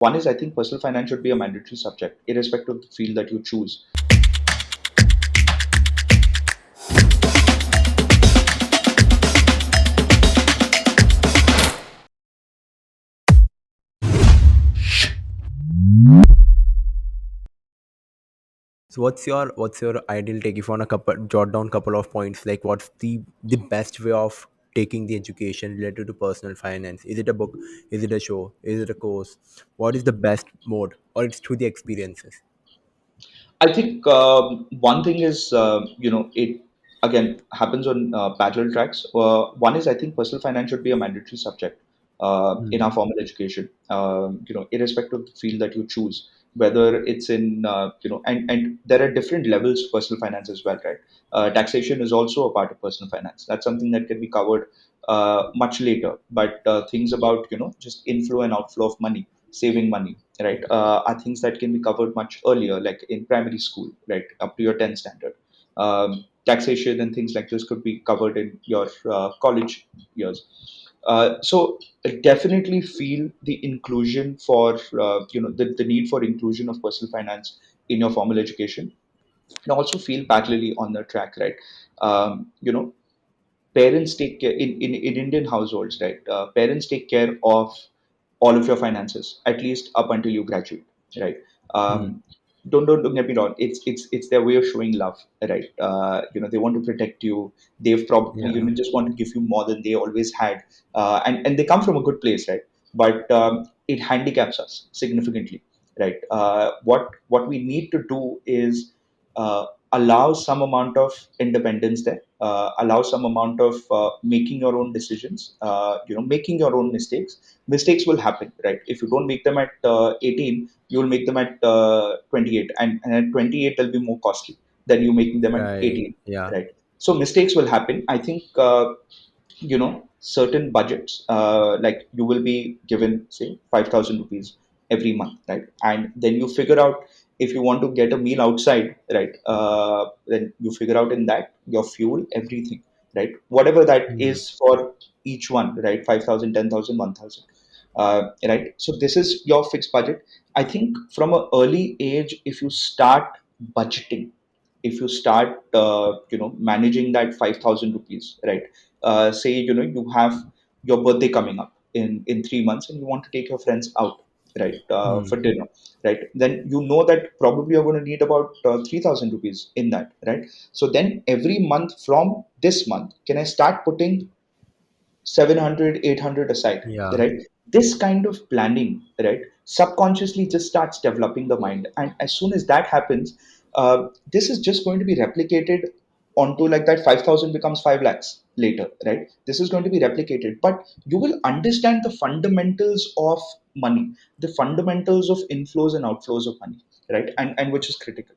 One is, I think personal finance should be a mandatory subject, irrespective of the field that you choose. So what's your ideal take if you want to jot down couple of points, like what's the best way of taking the education related to personal finance? Is it a book? Is it a show? Is it a course? What is the best mode, or it's through the experiences? I think one thing is, it again happens on parallel tracks. One is, I think personal finance should be a mandatory subject in our Hmm. formal education. Irrespective of the field that you choose, whether it's in, and there are different levels of personal finance as well, right? Taxation is also a part of personal finance. That's something that can be covered much later. But things about, just inflow and outflow of money, saving money, right, are things that can be covered much earlier, like in primary school, right, up to your 10th standard. Taxation and things like this could be covered in your college years. So I definitely feel the inclusion for, the need for inclusion of personal finance in your formal education, and also feel parallelly on the track, right? Um, you know, Parents take care in Indian households, right? Parents take care of all of your finances, at least up until you graduate, right? Hmm. Um, don't get me wrong. It's their way of showing love, right? They want to protect you. They've probably, Yeah. just want to give you more than they always had, and they come from a good place, right? But it handicaps us significantly, right? What we need to do is allow some amount of independence there, allow some amount of making your own decisions, making your own mistakes. Mistakes will happen, right? If you don't make them at 18, you'll make them at 28, and at 28 they'll be more costly than you making them at Right. 18, Yeah. right? So mistakes will happen. I think certain budgets, like you will be given say 5,000 rupees every month, right? And then you figure out, if you want to get a meal outside, right, then you figure out in that your fuel, everything, right, whatever that Hmm. is for each one, right? 5,000, 10,000, 1,000, right? So this is your fixed budget. I think from an early age, if you start budgeting, if you start managing that 5,000 rupees, right? Say you have your birthday coming up in 3 months, and you want to take your friends out, right, Hmm. for dinner, right? Then you know that probably you're going to need about 3,000 rupees in that, right? So then every month from this month, can I start putting 700, 800 aside, Yeah. right? This kind of planning, right, subconsciously just starts developing the mind, and as soon as that happens, this is just going to be replicated onto, like, that 5,000 becomes 5 lakhs later, right? This is going to be replicated, but you will understand the fundamentals of money, the fundamentals of inflows and outflows of money, right? And which is critical.